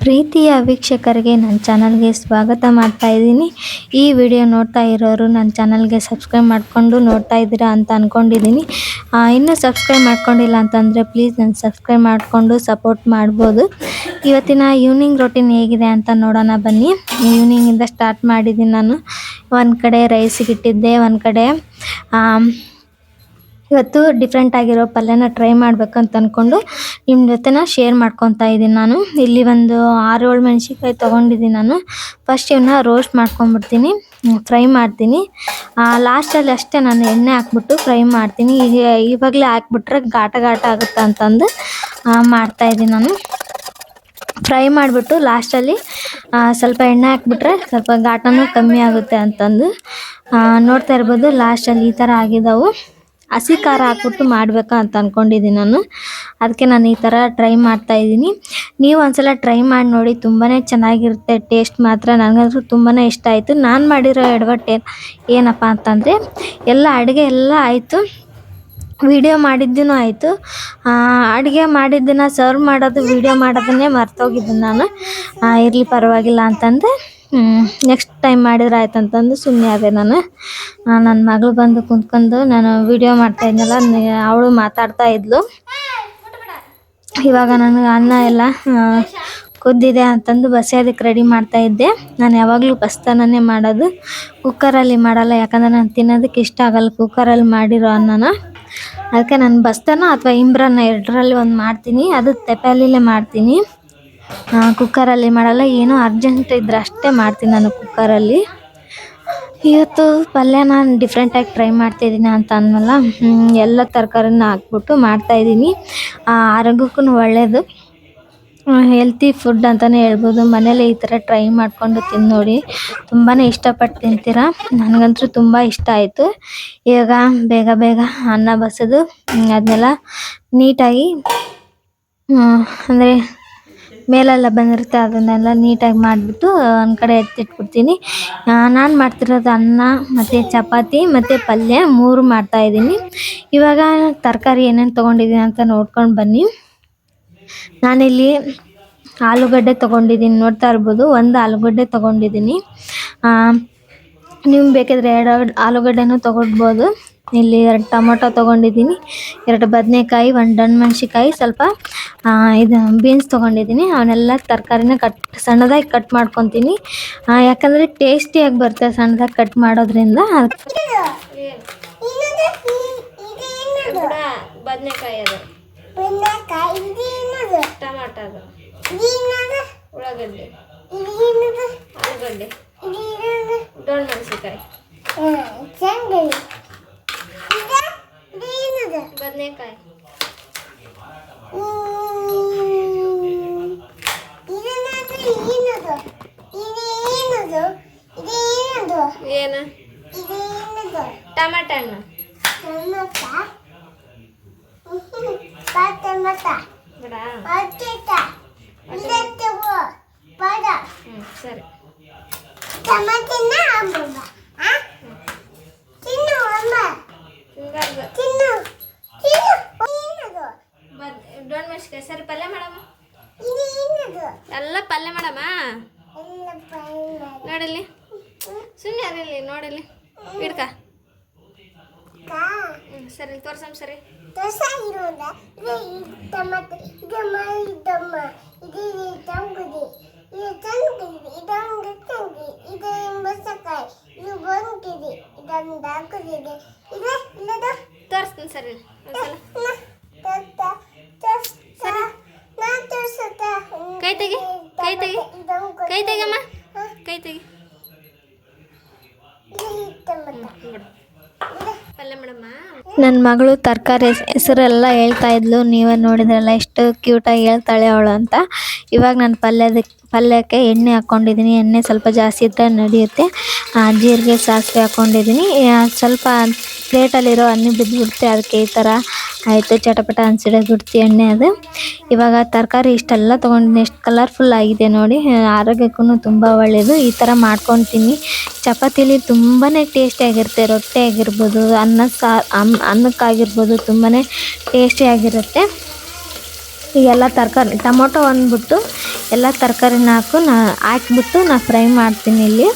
ಪ್ರೀತಿಯ ವೀಕ್ಷಕರಿಗೆ ನನ್ನ ಚಾನಲ್ಗೆ ಸ್ವಾಗತ ಮಾಡ್ತಾ ಇದ್ದೀನಿ. ಈ ವಿಡಿಯೋ ನೋಡ್ತಾ ಇರೋರು ನನ್ನ ಚಾನಲ್ಗೆ ಸಬ್ಸ್ಕ್ರೈಬ್ ಮಾಡಿಕೊಂಡು ನೋಡ್ತಾ ಇದ್ದೀರಾ ಅಂತ ಅಂದ್ಕೊಂಡಿದ್ದೀನಿ. ಇನ್ನೂ ಸಬ್ಸ್ಕ್ರೈಬ್ ಮಾಡ್ಕೊಂಡಿಲ್ಲ ಅಂತಂದರೆ ಪ್ಲೀಸ್ ನನ್ನ ಸಬ್ಸ್ಕ್ರೈಬ್ ಮಾಡಿಕೊಂಡು ಸಪೋರ್ಟ್ ಮಾಡ್ಬೋದು. ಇವತ್ತಿನ ಈವ್ನಿಂಗ್ ರೊಟೀನ್ ಹೇಗಿದೆ ಅಂತ ನೋಡೋಣ ಬನ್ನಿ. ಈವ್ನಿಂಗಿಂದ ಸ್ಟಾರ್ಟ್ ಮಾಡಿದ್ದೀನಿ ನಾನು. ಒಂದು ಕಡೆ ರೈಸಿಗೆ ಇಟ್ಟಿದ್ದೆ, ಒಂದು ಕಡೆ ಇವತ್ತು ಡಿಫ್ರೆಂಟ್ ಆಗಿರೋ ಪಲ್ಯನ ಟ್ರೈ ಮಾಡಬೇಕಂತ ಅಂದ್ಕೊಂಡು ನಿಮ್ಮ ಜೊತೆನ ಶೇರ್ ಮಾಡ್ಕೊತಾ ಇದ್ದೀನಿ. ನಾನು ಇಲ್ಲಿ ಒಂದು 6-7 ಮೆಣಸಿನ್ಕಾಯಿ ತೊಗೊಂಡಿದ್ದೀನಿ. ನಾನು ಫಸ್ಟ್ ಇವನ್ನ ರೋಸ್ಟ್ ಮಾಡ್ಕೊಂಡ್ಬಿಡ್ತೀನಿ, ಫ್ರೈ ಮಾಡ್ತೀನಿ. ಲಾಸ್ಟಲ್ಲಿ ಅಷ್ಟೇ ನಾನು ಎಣ್ಣೆ ಹಾಕ್ಬಿಟ್ಟು ಫ್ರೈ ಮಾಡ್ತೀನಿ. ಇವಾಗಲೇ ಹಾಕ್ಬಿಟ್ರೆ ಘಾಟ ಆಗುತ್ತೆ ಅಂತಂದು ಮಾಡ್ತಾಯಿದ್ದೀನಿ. ನಾನು ಫ್ರೈ ಮಾಡಿಬಿಟ್ಟು ಲಾಸ್ಟಲ್ಲಿ ಸ್ವಲ್ಪ ಎಣ್ಣೆ ಹಾಕ್ಬಿಟ್ರೆ ಸ್ವಲ್ಪ ಘಾಟನೂ ಕಮ್ಮಿ ಆಗುತ್ತೆ ಅಂತಂದು ನೋಡ್ತಾ ಇರ್ಬೋದು. ಲಾಸ್ಟಲ್ಲಿ ಈ ಥರ ಆಗಿದ್ದಾವೆ. ಹಸಿ ಖಾರ ಹಾಕ್ಬಿಟ್ಟು ಮಾಡಬೇಕಾ ಅಂತ ಅಂದ್ಕೊಂಡಿದ್ದೀನಿ ನಾನು. ಅದಕ್ಕೆ ನಾನು ಈ ಥರ ಟ್ರೈ ಮಾಡ್ತಾಯಿದ್ದೀನಿ. ನೀವು ಒಂದ್ಸಲ ಟ್ರೈ ಮಾಡಿ ನೋಡಿ, ತುಂಬಾ ಚೆನ್ನಾಗಿರುತ್ತೆ. ಟೇಸ್ಟ್ ಮಾತ್ರ ನನಗಂತೂ ತುಂಬಾ ಇಷ್ಟ ಆಯಿತು. ನಾನು ಮಾಡಿರೋ ಎಡವಟ್ಟು ಏನಪ್ಪ ಅಂತಂದರೆ ಎಲ್ಲ ಅಡುಗೆ ಎಲ್ಲ ಆಯಿತು, ವಿಡಿಯೋ ಮಾಡಿದ್ದೂ ಆಯಿತು. ಅಡುಗೆ ಮಾಡಿದ್ದನ್ನು ಸರ್ವ್ ಮಾಡೋದು ವಿಡಿಯೋ ಮಾಡೋದನ್ನೇ ಮರ್ತೋಗಿದ್ದೀನಿ ನಾನು. ಇರಲಿ ಪರವಾಗಿಲ್ಲ ಅಂತಂದು ನೆಕ್ಸ್ಟ್ ಟೈಮ್ ಮಾಡಿದ್ರೆ ಆಯ್ತು ಅಂತಂದು ಸುಮ್ಮನೆ ಆದೆ ನಾನು. ನನ್ನ ಮಗಳು ಬಂದು ಕುಂತ್ಕೊಂಡು ನಾನು ವಿಡಿಯೋ ಮಾಡ್ತಾಯಿದ್ನಲ್ಲ, ಅವಳು ಮಾತಾಡ್ತಾ ಇದ್ಲು. ಇವಾಗ ನನಗೆ ಅನ್ನ ಎಲ್ಲ ಕುದ್ದಿದೆ ಅಂತಂದು ಬಸಿಯೋದಕ್ಕೆ ರೆಡಿ ಮಾಡ್ತಾಯಿದ್ದೆ. ನಾನು ಯಾವಾಗಲೂ ಬಸ್ತಾನೇ ಮಾಡೋದು, ಕುಕ್ಕರಲ್ಲಿ ಮಾಡಲ್ಲ. ಯಾಕಂದರೆ ನಾನು ತಿನ್ನೋದಕ್ಕೆ ಇಷ್ಟ ಆಗಲ್ಲ ಕುಕ್ಕರಲ್ಲಿ ಮಾಡಿರೋ ಅನ್ನನ. ಅದಕ್ಕೆ ನಾನು ಬಸ್ತಾನ ಅಥವಾ ಇಂಬ್ರನ್ನ ಎರಡರಲ್ಲಿ ಒಂದು ಮಾಡ್ತೀನಿ. ಅದು ತೆಪ್ಪೆಯಲ್ಲೇ ಮಾಡ್ತೀನಿ, ಕುಕ್ಕರಲ್ಲಿ ಮಾಡಲ್ಲ. ಏನೋ ಅರ್ಜೆಂಟ್ ಇದ್ರೆ ಅಷ್ಟೇ ಮಾಡ್ತೀನಿ ನಾನು ಕುಕ್ಕರಲ್ಲಿ. ಇವತ್ತು ಪಲ್ಯ ನಾನು ಡಿಫ್ರೆಂಟಾಗಿ ಟ್ರೈ ಮಾಡ್ತಾಯಿದ್ದೀನಿ ಅಂತ ಅಂದನಲ್ಲ, ಎಲ್ಲ ತರಕಾರಿನ ಹಾಕ್ಬಿಟ್ಟು ಮಾಡ್ತಾಯಿದ್ದೀನಿ. ಆರೋಗ್ಯಕ್ಕೂ ಒಳ್ಳೆಯದು, ಹೆಲ್ತಿ ಫುಡ್ ಅಂತಲೇ ಹೇಳ್ಬೋದು. ಮನೇಲಿ ಈ ಥರ ಟ್ರೈ ಮಾಡಿಕೊಂಡು ತಿಂದು ನೋಡಿ, ತುಂಬಾ ಇಷ್ಟಪಟ್ಟು ತಿಂತೀರ. ನನಗಂತೂ ತುಂಬ ಇಷ್ಟ ಆಯಿತು. ಇವಾಗ ಬೇಗ ಅನ್ನ ಬಸೋದು ಅದನ್ನೆಲ್ಲ ನೀಟಾಗಿ ಅಂದರೆ ಮೇಲೆಲ್ಲ ಬಂದಿರುತ್ತೆ ಅದನ್ನೆಲ್ಲ ನೀಟಾಗಿ ಮಾಡಿಬಿಟ್ಟು ಒಂದು ಕಡೆ ಎತ್ತಿಟ್ಬಿಡ್ತೀನಿ. ನಾನು ಮಾಡ್ತಿರೋದು ಅನ್ನ ಮತ್ತು ಚಪಾತಿ ಮತ್ತು ಪಲ್ಯ 3 ಮಾಡ್ತಾಯಿದ್ದೀನಿ. ಇವಾಗ ತರಕಾರಿ ಏನೇನು ತೊಗೊಂಡಿದ್ದೀನಿ ಅಂತ ನೋಡ್ಕೊಂಡು ಬನ್ನಿ. ನಾನಿಲ್ಲಿ ಆಲೂಗಡ್ಡೆ ತೊಗೊಂಡಿದ್ದೀನಿ, ನೋಡ್ತಾ ಇರ್ಬೋದು. 1 ಆಲೂಗಡ್ಡೆ ತೊಗೊಂಡಿದ್ದೀನಿ. ನೀವು ಬೇಕಿದ್ರೆ 2 ಆಲೂಗಡ್ಡೆನೂ ತೊಗೊಳ್ಬೋದು. ಇಲ್ಲಿ 2 ಟೊಮೊಟೊ ತೊಗೊಂಡಿದ್ದೀನಿ, 2 ಬದನೆಕಾಯಿ, 1 ದೊಣ್ಣೆ ಮೆಣಸಿನ್ಕಾಯಿ, ಸ್ವಲ್ಪ ಇದು ಬೀನ್ಸ್ ತೊಗೊಂಡಿದ್ದೀನಿ. ಅವನ್ನೆಲ್ಲ ತರಕಾರಿನ ಸಣ್ಣದಾಗಿ ಕಟ್ ಮಾಡ್ಕೊತೀನಿ. ಯಾಕಂದರೆ ಟೇಸ್ಟಿಯಾಗಿ ಬರುತ್ತೆ ಸಣ್ಣದಾಗಿ ಕಟ್ ಮಾಡೋದ್ರಿಂದ. ಬದನೆಕಾಯಿ ಅದು, ಟೊಮೊಟೊ ಅದು, ಉಳ್ಳಾಗಡ್ಡೆ, ಆಲೂಗಡ್ಡೆ, ದೊಣ್ಣೆ ಮೆಣಸಿನ್ಕಾಯಿ, ಬದನೆಕಾಯಿ, ಏನು ಟಮಾಟ ಹಣ್ಣು, ಸರಿ. ದೊಣ್ಣೆ ಮೆಣಸಿನ್ಕಾಯಿ ಸರಿ. ಪಲ್ಯ ಮಾಡಮ್ಮ, ಎಲ್ಲ ಪಲ್ಯ ಮಾಡಮ್ಮ. ನೋಡಲ್ಲಿ, ಸುಮ್ಮನೆ ಅದಿಲ್ಲಿ ನೋಡಲ್ಲಿ, ಹಿಡ್ಕ. ಸರಿ ತೋರ್ಸಮ್ಮ. ಸರಿ ತೋರಿಸ್ತೀನಿ. ಸರಿ ಕೈ ತೆಗಿ, ಕೈ ತೆಗಿ, ಕೈ ತೆಗಿಯಮ್ಮ, ಕೈ ತೆಗಿ. ಪಲ್ಯ ಮಾಡಮ್ಮ. ನನ್ನ ಮಗಳು ತರಕಾರಿ ಹೆಸರೆಲ್ಲ ಹೇಳ್ತಾ ಇದ್ಲು, ನೀವೇ ನೋಡಿದ್ರಲ್ಲ ಎಷ್ಟು ಕ್ಯೂಟಾಗಿ ಹೇಳ್ತಾಳೆ ಅವಳು ಅಂತ. ಇವಾಗ ನಾನು ಪಲ್ಯಕ್ಕೆ ಎಣ್ಣೆ ಹಾಕ್ಕೊಂಡಿದ್ದೀನಿ. ಎಣ್ಣೆ ಸ್ವಲ್ಪ ಜಾಸ್ತಿ ಇದ್ದರೆ ನಡೆಯುತ್ತೆ. ಜೀರಿಗೆ, ಸಾಸಿವೆ ಹಾಕ್ಕೊಂಡಿದ್ದೀನಿ. ಸ್ವಲ್ಪ ಪ್ಲೇಟಲ್ಲಿರೋ ಎಣ್ಣೆ ಬಿದ್ದುಬಿಡುತ್ತೆ, ಅದಕ್ಕೆ ಈ ಥರ ಆಯಿತು. ಚಟಪಟ ಅನ್ಸಿಡೋಗ್ಬಿಡ್ತು ಎಣ್ಣೆ ಅದು. ಇವಾಗ ತರಕಾರಿ ಇಷ್ಟೆಲ್ಲ ತೊಗೊಂಡಿದ್ದೀನಿ, ಎಷ್ಟು ಕಲರ್ಫುಲ್ ಆಗಿದೆ ನೋಡಿ. ಆರೋಗ್ಯಕ್ಕೂ ತುಂಬ ಒಳ್ಳೆಯದು. ಈ ಥರ ಮಾಡ್ಕೊತೀನಿ. ಚಪಾತೀಲಿ ತುಂಬಾ ಟೇಸ್ಟಿಯಾಗಿರುತ್ತೆ. ರೊಟ್ಟಿ ಆಗಿರ್ಬೋದು, ಅನ್ನಕ್ಕಾಗಿರ್ಬೋದು ತುಂಬಾ ಟೇಸ್ಟಿಯಾಗಿರುತ್ತೆ. ಈಗ ಎಲ್ಲ ತರಕಾರಿ ಟೊಮೊಟೊ ಅಂದ್ಬಿಟ್ಟು ಎಲ್ಲ ತರಕಾರಿನ ಹಾಕ್ಬಿಟ್ಟು ನಾ ಫ್ರೈ ಮಾಡ್ತೀನಿ ಇಲ್ಲಿ.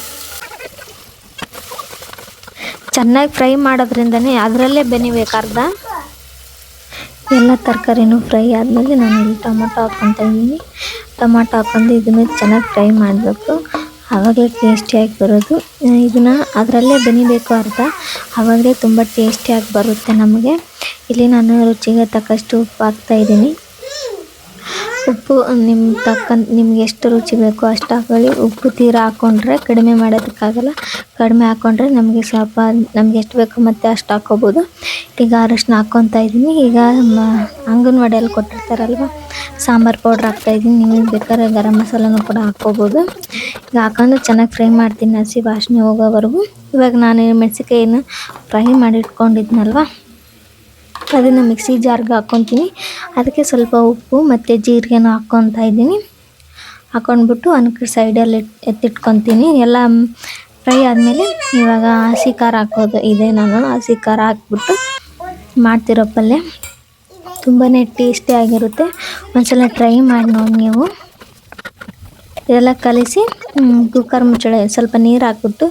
ಚೆನ್ನಾಗಿ ಫ್ರೈ ಮಾಡೋದ್ರಿಂದನೇ ಅದರಲ್ಲೇ ಬೆನಿಬೇಕು ಅರ್ಧ. ಎಲ್ಲ ತರಕಾರಿನೂ ಫ್ರೈ ಆದಮೇಲೆ ನಾನು ಇಲ್ಲಿ ಟೊಮೊಟೊ ಹಾಕ್ಕೊತಾ ಇದ್ದೀನಿ. ಟೊಮೊಟೊ ಹಾಕ್ಕೊಂಡು ಇದನ್ನು ಚೆನ್ನಾಗಿ ಫ್ರೈ ಮಾಡಬೇಕು, ಆವಾಗಲೇ ಟೇಸ್ಟಿಯಾಗಿ ಬರೋದು. ಇದನ್ನು ಅದರಲ್ಲೇ ಬೆನಿಬೇಕು ಅರ್ಧ, ಆವಾಗಲೇ ತುಂಬ ಟೇಸ್ಟಿಯಾಗಿ ಬರುತ್ತೆ ನಮಗೆ. ಇಲ್ಲಿ ನಾನು ರುಚಿಗೆ ತಕ್ಕಷ್ಟು ಉಪ್ಪು ಹಾಕ್ತಾಯಿದ್ದೀನಿ. ಉಪ್ಪು ನಿಮ್ಗೆ ಎಷ್ಟು ರುಚಿ ಬೇಕೋ ಅಷ್ಟು ಹಾಕೊಳ್ಳಿ. ಉಪ್ಪು ತೀರಾ ಹಾಕ್ಕೊಂಡ್ರೆ ಕಡಿಮೆ ಮಾಡೋದಕ್ಕಾಗಲ್ಲ, ಕಡಿಮೆ ಹಾಕ್ಕೊಂಡ್ರೆ ನಮಗೆ ಸ್ವಲ್ಪ ನಮ್ಗೆ ಎಷ್ಟು ಬೇಕೋ ಮತ್ತೆ ಅಷ್ಟು ಹಾಕ್ಕೋಬೋದು. ಈಗ ಅರಶಿನ ಹಾಕ್ಕೊತಾ ಇದ್ದೀನಿ. ಈಗ ಅಂಗನವಾಡಿಯಲ್ಲಿ ಕೊಟ್ಟಿರ್ತಾರಲ್ವ ಸಾಂಬಾರು ಪೌಡ್ರ್ ಹಾಕ್ತಾಯಿದ್ದೀನಿ. ನೀವು ಬೇಕಾದ್ರೆ ಗರಂ ಮಸಾಲನೂ ಕೂಡ ಹಾಕ್ಕೋಬೋದು. ಈಗ ಹಾಕೊಂಡು ಚೆನ್ನಾಗಿ ಫ್ರೈ ಮಾಡ್ತೀನಿ ಹಸಿ ವಾಸನೆ ಹೋಗೋವರೆಗೂ. ಇವಾಗ ನಾನು ಮೆಣಸಿನ್ಕಾಯಿನ ಫ್ರೈ ಮಾಡಿ ಇಟ್ಕೊಂಡಿದ್ನಲ್ವ ಅದನ್ನು ಮಿಕ್ಸಿ ಜಾರ್ಗೆ ಹಾಕ್ಕೊತೀನಿ. ಅದಕ್ಕೆ ಸ್ವಲ್ಪ ಉಪ್ಪು ಮತ್ತು ಜೀರಿಗೆನೂ ಹಾಕ್ಕೊತಾ ಇದ್ದೀನಿ. ಹಾಕ್ಕೊಂಡ್ಬಿಟ್ಟು ಅನ್ಕ ಸೈಡಲ್ಲಿ ಎತ್ತಿಟ್ಕೊತೀನಿ. ಎಲ್ಲ ಫ್ರೈ ಆದಮೇಲೆ ಇವಾಗ ಹಸಿ ಖಾರ ಹಾಕೋದು ಇದೆ. ನಾನು ಹಸಿ ಖಾರ ಹಾಕ್ಬಿಟ್ಟು ಮಾಡ್ತಿರೋ ಪಲ್ಯ ತುಂಬಾ ಟೇಸ್ಟಿಯಾಗಿರುತ್ತೆ. ಒಂದ್ಸಲ ಟ್ರೈ ಮಾಡಿ ನೋಡಿ ನೀವು. ಇದೆಲ್ಲ ಕಲಿಸಿ ಕುಕ್ಕರ್ ಮುಚ್ಚಳ ಸ್ವಲ್ಪ ನೀರು ಹಾಕ್ಬಿಟ್ಟು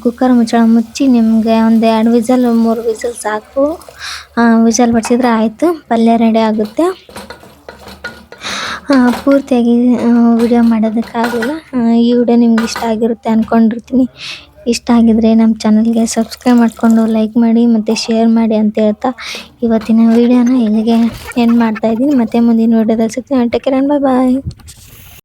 ಕುಕ್ಕರ್ ಮುಚ್ಚಳ ಮುಚ್ಚಿ ನಿಮಗೆ ಒಂದು 2 ವಿಸಲ್ 3 ವಿಸಲ್ ಸಾಕು. ವಿಸಲ್ ಬಡಿಸಿದ್ರೆ ಆಯಿತು, ಪಲ್ಯ ರೆಡಿ ಆಗುತ್ತೆ. ಪೂರ್ತಿಯಾಗಿ ವಿಡಿಯೋ ಮಾಡೋದಕ್ಕಾಗಲ್ಲ. ಈ ವಿಡಿಯೋ ನಿಮ್ಗೆ ಇಷ್ಟ ಆಗಿರುತ್ತೆ ಅಂದ್ಕೊಂಡಿರ್ತೀನಿ. ಇಷ್ಟ ಆಗಿದರೆ ನಮ್ಮ ಚಾನಲ್ಗೆ ಸಬ್ಸ್ಕ್ರೈಬ್ ಮಾಡಿಕೊಂಡು ಲೈಕ್ ಮಾಡಿ ಮತ್ತು ಶೇರ್ ಮಾಡಿ ಅಂತ ಹೇಳ್ತಾ ಇವತ್ತಿನ ವಿಡಿಯೋನ ಇಲ್ಲಿಗೆ ಎಂಡ್ ಮಾಡ್ತಾಯಿದ್ದೀನಿ. ಮತ್ತು ಮುಂದಿನ ವಿಡಿಯೋದಲ್ಲಿ ಸಿಗ್ತೀನಿ. ಟೇಕ್ ಕೇರ್, ಬಾಯ್ ಬಾಯ್.